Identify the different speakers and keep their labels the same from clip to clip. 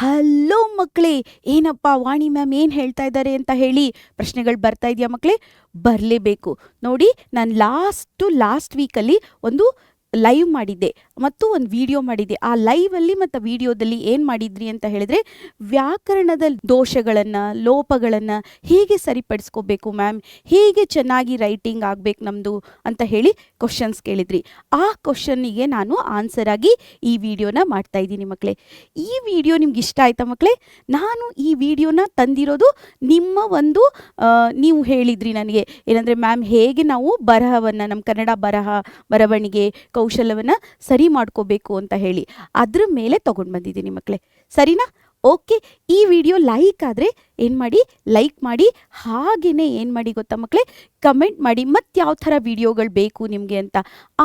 Speaker 1: Hello ಮಕ್ಕಳೇ, ಏನಪ್ಪ ವಾಣಿ ma'am ಏನು ಹೇಳ್ತಾ ಇದ್ದಾರೆ ಅಂತ ಹೇಳಿ ಪ್ರಶ್ನೆಗಳು ಬರ್ತಾ ಇದೆಯಾ ಮಕ್ಕಳೇ? ಬರಲೇಬೇಕು. ನೋಡಿ, ನಾನು ಲಾಸ್ಟ್ ವೀಕಲ್ಲಿ ಒಂದು ಲೈವ್ ಮಾಡಿದ್ದೆ ಮತ್ತು ಒಂದು ವಿಡಿಯೋ ಮಾಡಿದ್ದೆ. ಆ ಲೈವಲ್ಲಿ ಮತ್ತು ವಿಡಿಯೋದಲ್ಲಿ ಏನು ಮಾಡಿದ್ರಿ ಅಂತ ಹೇಳಿದ್ರೆ, ವ್ಯಾಕರಣದ ದೋಷಗಳನ್ನು, ಲೋಪಗಳನ್ನು ಹೇಗೆ ಸರಿಪಡಿಸ್ಕೋಬೇಕು ಮ್ಯಾಮ್, ಹೇಗೆ ಚೆನ್ನಾಗಿ ರೈಟಿಂಗ್ ಆಗಬೇಕು ನಮ್ಮದು ಅಂತ ಹೇಳಿ ಕ್ವಶನ್ಸ್ ಕೇಳಿದ್ರಿ. ಆ ಕ್ವಶನ್ನಿಗೆ ನಾನು ಆನ್ಸರ್ ಆಗಿ ಈ ವಿಡಿಯೋನ ಮಾಡ್ತಾ ಇದ್ದೀನಿ ಮಕ್ಕಳೇ. ಈ ವಿಡಿಯೋ ನಿಮ್ಗೆ ಇಷ್ಟ ಆಯ್ತಾ ಮಕ್ಕಳೇ? ನಾನು ಈ ವಿಡಿಯೋನ ತಂದಿರೋದು ನಿಮ್ಮ ಒಂದು ನೀವು ಹೇಳಿದ್ರಿ ನನಗೆ ಏನಂದರೆ, ಮ್ಯಾಮ್ ಹೇಗೆ ನಾವು ಬರಹವನ್ನು, ನಮ್ಮ ಕನ್ನಡ ಬರವಣಿಗೆ ಕೌಶಲ್ಯವನ್ನು ಸರಿ ಮಾಡ್ಕೋಬೇಕು ಅಂತ ಹೇಳಿ ಅದ್ರ ಮೇಲೆ ತಗೊಂಡು ಬಂದಿದ್ದೀನಿ ಮಕ್ಕಳೇ. ಸರಿನಾ? ಓಕೆ. ಈ ವಿಡಿಯೋ ಲೈಕ್ ಆದರೆ ಏನು ಮಾಡಿ, ಲೈಕ್ ಮಾಡಿ. ಹಾಗೆಯೇ ಏನು ಮಾಡಿ ಗೊತ್ತಾ ಮಕ್ಕಳೇ, ಕಮೆಂಟ್ ಮಾಡಿ ಮತ್ತು ಯಾವ ಥರ ವಿಡಿಯೋಗಳು ಬೇಕು ನಿಮಗೆ ಅಂತ.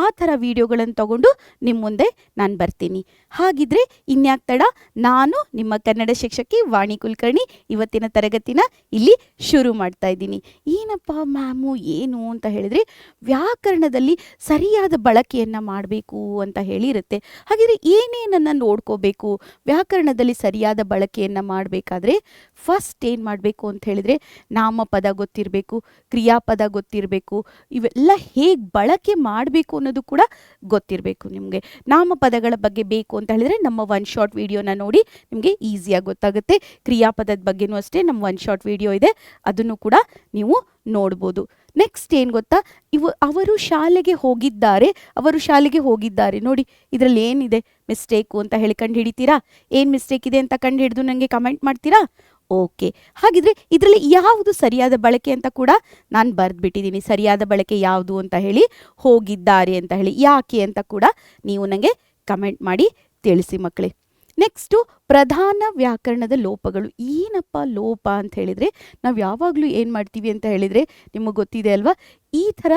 Speaker 1: ಆ ಥರ ವಿಡಿಯೋಗಳನ್ನು ತಗೊಂಡು ನಿಮ್ಮ ಮುಂದೆ ನಾನು ಬರ್ತೀನಿ. ಹಾಗಿದ್ರೆ ಇನ್ಯಾಕೆ ತಡ, ನಾನು ನಿಮ್ಮ ಕನ್ನಡ ಶಿಕ್ಷಕಿ ವಾಣಿ ಕುಲಕರ್ಣಿ ಇವತ್ತಿನ ತರಗತಿನ ಇಲ್ಲಿ ಶುರು ಮಾಡ್ತಾ ಇದ್ದೀನಿ. ಏನಪ್ಪ ಮ್ಯಾಮು ಏನು ಅಂತ ಹೇಳಿದರೆ, ವ್ಯಾಕರಣದಲ್ಲಿ ಸರಿಯಾದ ಬಳಕೆಯನ್ನು ಮಾಡಬೇಕು ಅಂತ ಹೇಳಿರುತ್ತೆ. ಹಾಗಿದ್ರೆ ಏನೇನನ್ನು ನೋಡ್ಕೋಬೇಕು ವ್ಯಾಕರಣದಲ್ಲಿ ಸರಿಯಾದ ಬಳಕೆಯನ್ನು ಮಾಡಬೇಕಾದ್ರೆ? ಫಸ್ಟ್ ಏನು ಮಾಡಬೇಕು ಅಂತ ಹೇಳಿದರೆ, ನಾಮಪದ ಗೊತ್ತಿರಬೇಕು, ಕ್ರಿಯಾಪದ ಗೊತ್ತಿರಬೇಕು. ಇವೆಲ್ಲ ಹೇಗೆ ಬಳಕೆ ಮಾಡಬೇಕು ಅನ್ನೋದು ಕೂಡ ಗೊತ್ತಿರಬೇಕು ನಿಮಗೆ. ನಾಮಪದಗಳ ಬಗ್ಗೆ ಬೇಕು ಅಂತ ಹೇಳಿದರೆ ನಮ್ಮ ಒನ್ ಶಾರ್ಟ್ ವಿಡಿಯೋನ ನೋಡಿ, ನಿಮಗೆ ಈಸಿಯಾಗಿ ಗೊತ್ತಾಗುತ್ತೆ. ಕ್ರಿಯಾಪದದ ಬಗ್ಗೆನೂ ಅಷ್ಟೇ ನಮ್ಮ ಒನ್ ಶಾರ್ಟ್ ವಿಡಿಯೋ ಇದೆ, ಅದನ್ನು ಕೂಡ ನೀವು ನೋಡ್ಬೋದು. ನೆಕ್ಸ್ಟ್ ಏನು ಗೊತ್ತಾ, ಅವರು ಶಾಲೆಗೆ ಹೋಗಿದ್ದಾರೆ ನೋಡಿ, ಇದರಲ್ಲಿ ಏನಿದೆ ಮಿಸ್ಟೇಕು ಅಂತ ಹೇಳಿ ಕಂಡು ಹಿಡಿತೀರಾ? ಏನು ಮಿಸ್ಟೇಕ್ ಇದೆ ಅಂತ ಕಂಡು ಹಿಡಿದು ನನಗೆ ಕಮೆಂಟ್ ಮಾಡ್ತೀರಾ? ಓಕೆ. ಹಾಗಿದ್ರೆ ಇದರಲ್ಲಿ ಯಾವುದು ಸರಿಯಾದ ಬಳಕೆ ಅಂತ ಕೂಡ ನಾನು ಬರೆದ್ಬಿಟ್ಟಿದ್ದೀನಿ. ಸರಿಯಾದ ಬಳಕೆ ಯಾವುದು ಅಂತ ಹೇಳಿ, ಹೋಗಿದ್ದಾರೆ ಅಂತ ಹೇಳಿ. ಯಾಕೆ ಅಂತ ಕೂಡ ನೀವು ನನಗೆ ಕಮೆಂಟ್ ಮಾಡಿ ತಿಳಿಸಿ ಮಕ್ಕಳೇ. ನೆಕ್ಸ್ಟು ಪ್ರಧಾನ ವ್ಯಾಕರಣದ ಲೋಪಗಳು. ಏನಪ್ಪ ಲೋಪ ಅಂತ ಹೇಳಿದರೆ, ನಾವು ಯಾವಾಗಲೂ ಏನು ಮಾಡ್ತೀವಿ ಅಂತ ಹೇಳಿದರೆ, ನಿಮಗೆ ಗೊತ್ತಿದೆ ಅಲ್ವಾ, ಈ ಥರ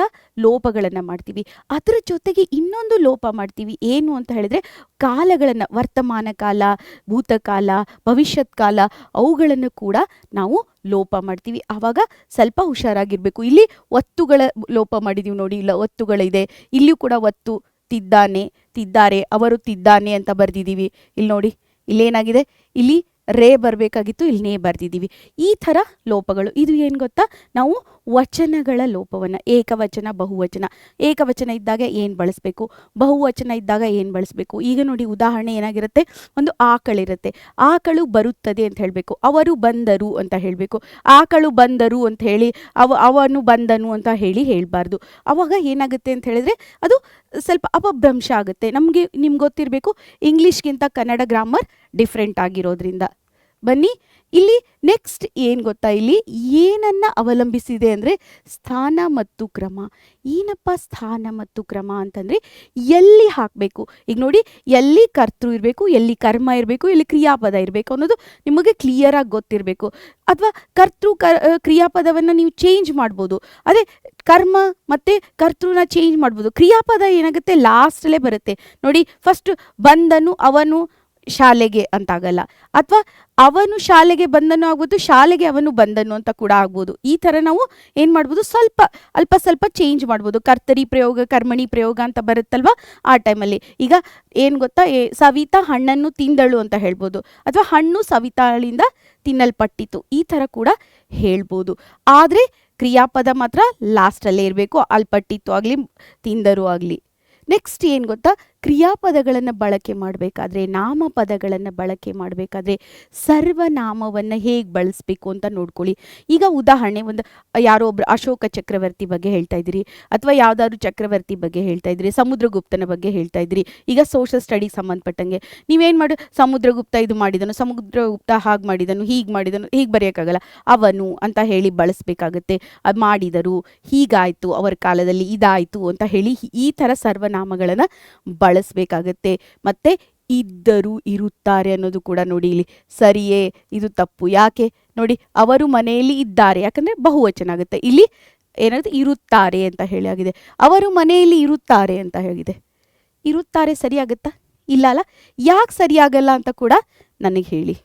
Speaker 1: ಲೋಪಗಳನ್ನು ಮಾಡ್ತೀವಿ. ಅದರ ಜೊತೆಗೆ ಇನ್ನೊಂದು ಲೋಪ ಮಾಡ್ತೀವಿ. ಏನು ಅಂತ ಹೇಳಿದರೆ, ಕಾಲಗಳನ್ನು, ವರ್ತಮಾನ ಕಾಲ, ಭೂತಕಾಲ, ಭವಿಷ್ಯತ್ ಕಾಲ, ಅವುಗಳನ್ನು ಕೂಡ ನಾವು ಲೋಪ ಮಾಡ್ತೀವಿ. ಆವಾಗ ಸ್ವಲ್ಪ ಹುಷಾರಾಗಿರಬೇಕು. ಇಲ್ಲಿ ಒತ್ತುಗಳ ಲೋಪ ಮಾಡಿದ್ದೀವಿ ನೋಡಿ, ಇಲ್ಲ ಒತ್ತುಗಳಿದೆ. ಇಲ್ಲಿಯೂ ಕೂಡ ಒತ್ತು, ತಿದ್ದಾರೆ, ಅವರು ತಿದ್ದಾನೆ ಅಂತ ಬರೆದಿದ್ದೀವಿ. ಇಲ್ಲಿ ನೋಡಿ, ಇಲ್ಲೇನಾಗಿದೆ, ಇಲ್ಲಿ ರೇ ಬರಬೇಕಾಗಿತ್ತು, ಇಲ್ಲಿ ನೇ ಬರೆದಿದ್ದೀವಿ. ಈ ಥರ ಲೋಪಗಳು. ಇದು ಏನು ಗೊತ್ತಾ, ನಾವು ವಚನಗಳ ಲೋಪವನ್ನು, ಏಕವಚನ, ಏಕವಚನ ಇದ್ದಾಗ ಏನು ಬಳಸಬೇಕು, ಬಹುವಚನ ಇದ್ದಾಗ ಏನು ಬಳಸಬೇಕು. ಈಗ ನೋಡಿ, ಉದಾಹರಣೆ ಏನಾಗಿರುತ್ತೆ, ಒಂದು ಆಕಳಿರುತ್ತೆ, ಆಕಳು ಬರುತ್ತದೆ ಅಂತ ಹೇಳಬೇಕು, ಅವರು ಬಂದರು ಅಂತ ಹೇಳಬೇಕು. ಆಕಳು ಬಂದರು ಅಂತ ಹೇಳಿ ಅವನು ಬಂದನು ಅಂತ ಹೇಳಬಾರ್ದು. ಆವಾಗ ಏನಾಗುತ್ತೆ ಅಂತ ಹೇಳಿದ್ರೆ, ಅದು ಸ್ವಲ್ಪ ಅಪಭ್ರಂಶ ಆಗುತ್ತೆ. ನಿಮ್ಗೆ ಗೊತ್ತಿರಬೇಕು, ಇಂಗ್ಲೀಷ್ಗಿಂತ ಕನ್ನಡ ಗ್ರಾಮರ್ ಡಿಫ್ರೆಂಟ್ ಆಗಿರೋದ್ರಿಂದ. ಬನ್ನಿ, ಇಲ್ಲಿ ನೆಕ್ಸ್ಟ್ ಏನು ಗೊತ್ತಾ, ಇಲ್ಲಿ ಏನನ್ನು ಅವಲಂಬಿಸಿದೆ ಅಂದರೆ ಸ್ಥಾನ ಮತ್ತು ಕ್ರಮ. ಏನಪ್ಪ ಸ್ಥಾನ ಮತ್ತು ಕ್ರಮ ಅಂತಂದರೆ, ಎಲ್ಲಿ ಹಾಕಬೇಕು. ಈಗ ನೋಡಿ, ಎಲ್ಲಿ ಕರ್ತೃ ಇರಬೇಕು, ಎಲ್ಲಿ ಕರ್ಮ ಇರಬೇಕು, ಎಲ್ಲಿ ಕ್ರಿಯಾಪದ ಇರಬೇಕು ಅನ್ನೋದು ನಿಮಗೆ ಕ್ಲಿಯರಾಗಿ ಗೊತ್ತಿರಬೇಕು. ಅಥವಾ ಕ್ರಿಯಾಪದವನ್ನು ನೀವು ಚೇಂಜ್ ಮಾಡ್ಬೋದು. ಅದೇ ಕರ್ಮ ಮತ್ತು ಕರ್ತೃನ ಚೇಂಜ್ ಮಾಡ್ಬೋದು. ಕ್ರಿಯಾಪದ ಏನಾಗುತ್ತೆ, ಲಾಸ್ಟಲ್ಲೇ ಬರುತ್ತೆ ನೋಡಿ. ಫಸ್ಟ್ ಬಂದನು, ಅವನು ಶಾಲೆಗೆ ಅಂತಾಗಲ್ಲ, ಅಥವಾ ಅವನು ಶಾಲೆಗೆ ಬಂದನು ಆಗ್ಬೋದು, ಶಾಲೆಗೆ ಅವನು ಬಂದನು ಅಂತ ಕೂಡ ಆಗ್ಬೋದು. ಈ ಥರ ನಾವು ಏನು ಮಾಡ್ಬೋದು, ಅಲ್ಪ ಸ್ವಲ್ಪ ಚೇಂಜ್ ಮಾಡ್ಬೋದು. ಕರ್ತರಿ ಪ್ರಯೋಗ, ಕರ್ಮಣಿ ಪ್ರಯೋಗ ಅಂತ ಬರುತ್ತಲ್ವ, ಆ ಟೈಮಲ್ಲಿ. ಈಗ ಏನು ಗೊತ್ತಾ, ಸವಿತಾ ಹಣ್ಣನ್ನು ತಿಂದಳು ಅಂತ ಹೇಳ್ಬೋದು, ಅಥವಾ ಹಣ್ಣು ಸವಿತಾಳಿಂದ ತಿನ್ನಲ್ಪಟ್ಟಿತು, ಈ ಥರ ಕೂಡ ಹೇಳ್ಬೋದು. ಆದರೆ ಕ್ರಿಯಾಪದ ಮಾತ್ರ ಲಾಸ್ಟಲ್ಲೇ ಇರಬೇಕು, ಅಲ್ಪಟ್ಟಿತ್ತು ಆಗಲಿ, ತಿಂದರು ಆಗಲಿ. ನೆಕ್ಸ್ಟ್ ಏನು ಗೊತ್ತಾ, ಕ್ರಿಯಾಪದಗಳನ್ನು ಬಳಕೆ ಮಾಡಬೇಕಾದ್ರೆ, ನಾಮಪದಗಳನ್ನು ಬಳಕೆ ಮಾಡಬೇಕಾದ್ರೆ ಸರ್ವನಾಮವನ್ನು ಹೇಗೆ ಬಳಸಬೇಕು ಅಂತ ನೋಡ್ಕೊಳ್ಳಿ. ಈಗ ಉದಾಹರಣೆ, ಒಂದು ಯಾರೋ ಒಬ್ರು ಅಶೋಕ ಚಕ್ರವರ್ತಿ ಬಗ್ಗೆ ಹೇಳ್ತಾ ಇದ್ದೀರಿ, ಅಥವಾ ಯಾವುದಾದ್ರು ಚಕ್ರವರ್ತಿ ಬಗ್ಗೆ ಹೇಳ್ತಾ ಇದ್ದೀರಿ, ಸಮುದ್ರಗುಪ್ತನ ಬಗ್ಗೆ ಹೇಳ್ತಾ ಇದ್ದೀರಿ. ಈಗ ಸೋಷಲ್ ಸ್ಟಡಿಗೆ ಸಂಬಂಧಪಟ್ಟಂಗೆ ನೀವೇನು ಮಾಡಿ, ಸಮುದ್ರಗುಪ್ತ ಇದು ಮಾಡಿದನು, ಸಮುದ್ರಗುಪ್ತ ಹಾಗೆ ಮಾಡಿದನು, ಹೀಗೆ ಬರೆಯೋಕ್ಕಾಗಲ್ಲ, ಅವನು ಅಂತ ಹೇಳಿ ಬಳಸಬೇಕಾಗತ್ತೆ. ಅದು ಮಾಡಿದರು, ಹೀಗಾಯಿತು, ಅವರ ಕಾಲದಲ್ಲಿ ಇದಾಯಿತು ಅಂತ ಹೇಳಿ ಈ ಥರ ಸರ್ವನಾಮಗಳನ್ನು ಬಳಸಬೇಕಾಗತ್ತೆ. ಮತ್ತೆ ಇದ್ದರು, ಇರುತ್ತಾರೆ ಅನ್ನೋದು ಕೂಡ ನೋಡಿ, ಇಲ್ಲಿ ಸರಿಯೇ, ಇದು ತಪ್ಪು. ಯಾಕೆ ನೋಡಿ, ಅವರು ಮನೆಯಲ್ಲಿ ಇದ್ದಾರೆ, ಯಾಕಂದರೆ ಬಹುವಚನ ಆಗುತ್ತೆ. ಇಲ್ಲಿ ಏನಾಗುತ್ತೆ, ಇರುತ್ತಾರೆ ಅಂತ ಹೇಳಿ ಆಗಿದೆ. ಅವರು ಮನೆಯಲ್ಲಿ ಇರುತ್ತಾರೆ ಅಂತ ಹೇಳಿದೆ. ಇರುತ್ತಾರೆ ಸರಿಯಾಗುತ್ತಾ? ಇಲ್ಲ ಅಲ್ಲ. ಯಾಕೆ ಸರಿಯಾಗಲ್ಲ ಅಂತ ಕೂಡ ನನಗೆ ಹೇಳಿ.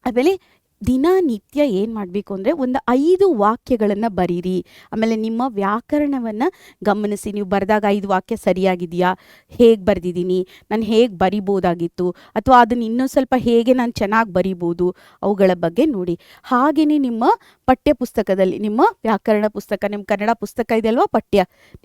Speaker 1: ಆಮೇಲೆ ದಿನನಿತ್ಯ ಏನು ಮಾಡಬೇಕು ಅಂದರೆ ಒಂದು 5 ವಾಕ್ಯಗಳನ್ನು ಬರೀರಿ. ಆಮೇಲೆ ನಿಮ್ಮ ವ್ಯಾಕರಣವನ್ನು ಗಮನಿಸಿ. ನೀವು ಬರೆದಾಗ 5 ವಾಕ್ಯ ಸರಿಯಾಗಿದೆಯಾ, ಹೇಗೆ ಬರೆದಿದ್ದೀನಿ, ನಾನು ಹೇಗೆ ಬರಿಬೋದಾಗಿತ್ತು, ಅಥವಾ ಅದನ್ನು ಇನ್ನೂ ಸ್ವಲ್ಪ ಹೇಗೆ ನಾನು ಚೆನ್ನಾಗಿ ಬರಿಬೋದು, ಅವುಗಳ ಬಗ್ಗೆ ನೋಡಿ. ಹಾಗೆಯೇ ನಿಮ್ಮ ಪಠ್ಯ ಪುಸ್ತಕದಲ್ಲಿ, ನಿಮ್ಮ ವ್ಯಾಕರಣ ಪುಸ್ತಕ, ನಿಮ್ಮ ಕನ್ನಡ ಪುಸ್ತಕ ಇದೆಯಲ್ವಾ,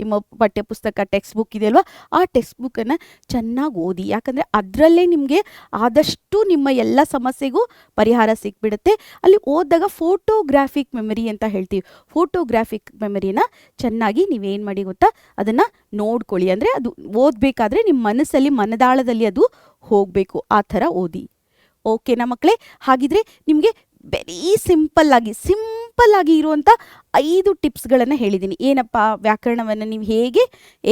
Speaker 1: ನಿಮ್ಮ ಪಠ್ಯ ಪುಸ್ತಕ ಟೆಕ್ಸ್ಟ್ ಬುಕ್ ಇದೆಯಲ್ವಾ, ಆ ಟೆಕ್ಸ್ಟ್ ಬುಕ್ಕನ್ನು ಚೆನ್ನಾಗಿ ಓದಿ. ಯಾಕಂದರೆ ಅದರಲ್ಲೇ ನಿಮಗೆ ಆದಷ್ಟು ನಿಮ್ಮ ಎಲ್ಲ ಸಮಸ್ಯೆಗೂ ಪರಿಹಾರ ಸಿಕ್ಬಿಡುತ್ತೆ. ಅಲ್ಲಿ ಓದಿದಾಗ ಫೋಟೋಗ್ರಾಫಿಕ್ ಮೆಮರಿ ಅಂತ ಹೇಳ್ತೀವಿ. ಫೋಟೋಗ್ರಾಫಿಕ್ ಮೆಮರಿನ ಚೆನ್ನಾಗಿ ನೀವೇನು ಮಾಡಿ ಗೊತ್ತಾ, ಅದನ್ನು ನೋಡ್ಕೊಳ್ಳಿ. ಅಂದರೆ ಅದು ಓದಬೇಕಾದ್ರೆ ನಿಮ್ಮ ಮನಸ್ಸಲ್ಲಿ, ಮನದಾಳದಲ್ಲಿ ಅದು ಹೋಗಬೇಕು. ಆ ಥರ ಓದಿ. ಓಕೆನಾ ಮಕ್ಕಳೇ? ಹಾಗಿದ್ರೆ ನಿಮಗೆ ವೆರಿ ಸಿಂಪಲ್ ಆಗಿ ಇರುವಂಥ 5 ಟಿಪ್ಸ್ಗಳನ್ನು ಹೇಳಿದ್ದೀನಿ. ಏನಪ್ಪ, ವ್ಯಾಕರಣವನ್ನು ನೀವು ಹೇಗೆ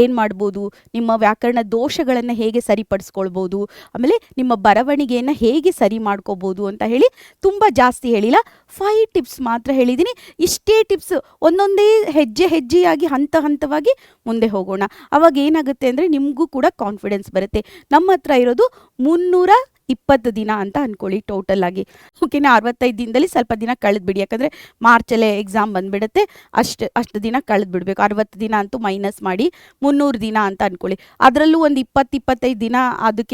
Speaker 1: ಏನು ಮಾಡ್ಬೋದು, ನಿಮ್ಮ ವ್ಯಾಕರಣ ದೋಷಗಳನ್ನು ಹೇಗೆ ಸರಿಪಡಿಸ್ಕೊಳ್ಬೋದು, ಆಮೇಲೆ ನಿಮ್ಮ ಬರವಣಿಗೆಯನ್ನು ಹೇಗೆ ಸರಿ ಮಾಡ್ಕೋಬೋದು ಅಂತ ಹೇಳಿ ತುಂಬ ಜಾಸ್ತಿ ಹೇಳಿಲ್ಲ, 5 ಟಿಪ್ಸ್ ಮಾತ್ರ ಹೇಳಿದ್ದೀನಿ. ಇಷ್ಟೇ ಟಿಪ್ಸ್ ಒಂದೊಂದೇ ಹೆಜ್ಜೆಯಾಗಿ ಹಂತವಾಗಿ ಮುಂದೆ ಹೋಗೋಣ. ಅವಾಗ ಏನಾಗುತ್ತೆ ಅಂದರೆ ನಿಮಗೂ ಕೂಡ ಕಾನ್ಫಿಡೆನ್ಸ್ ಬರುತ್ತೆ. ನಮ್ಮ ಹತ್ರ ಇರೋದು 320 ದಿನ ಅಂತ ಅಂದ್ಕೊಳ್ಳಿ ಟೋಟಲ್ ಆಗಿ. ಓಕೆನಾ? 65 ದಿನದಲ್ಲಿ ಸ್ವಲ್ಪ ದಿನ ಕಳೆದ್ಬಿಡಿ. ಯಾಕಂದರೆ ಮಾರ್ಚಲ್ಲೇ ಎಕ್ಸಾಮ್ ಬಂದುಬಿಡುತ್ತೆ. ಅಷ್ಟು ದಿನ ಕಳೆದ್ಬಿಡ್ಬೇಕು. 60 ದಿನ ಅಂತೂ ಮೈನಸ್ ಮಾಡಿ 300 ದಿನ ಅಂತ ಅಂದ್ಕೊಳ್ಳಿ. ಅದರಲ್ಲೂ ಒಂದು 20-25 ದಿನ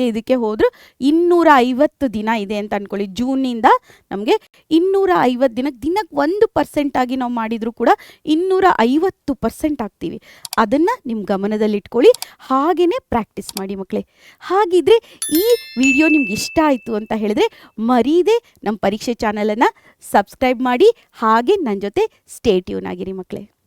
Speaker 1: ಇದಕ್ಕೆ ಹೋದ್ರೆ 250 ದಿನ ಇದೆ ಅಂತ ಅಂದ್ಕೊಳ್ಳಿ. ಜೂನಿಂದ ನಮಗೆ 250 ದಿನಕ್ಕೆ 1% ಆಗಿ ನಾವು ಮಾಡಿದರೂ ಕೂಡ 250% ಆಗ್ತೀವಿ. ಅದನ್ನು ನಿಮ್ಮ ಗಮನದಲ್ಲಿಟ್ಕೊಳ್ಳಿ. ಹಾಗೆಯೇ ಪ್ರಾಕ್ಟೀಸ್ ಮಾಡಿ ಮಕ್ಕಳೇ. ಹಾಗಿದ್ರೆ ಈ ವಿಡಿಯೋ ನಿಮ್ಗೆ ಇಷ್ಟ ಆಯಿತು ಅಂತ ಹೇಳಿದ್ರೆ ಮರೀದೆ ನಮ್ಮ ಪರೀಕ್ಷೆ ಚಾನಲನ್ನು ಸಬ್ಸ್ಕ್ರೈಬ್ ಮಾಡಿ. ಹಾಗೆ ನನ್ನ ಜೊತೆ ಸ್ಟೇ ಟ್ಯೂನ್ ಆಗಿರಿ ಮಕ್ಕಳೇ.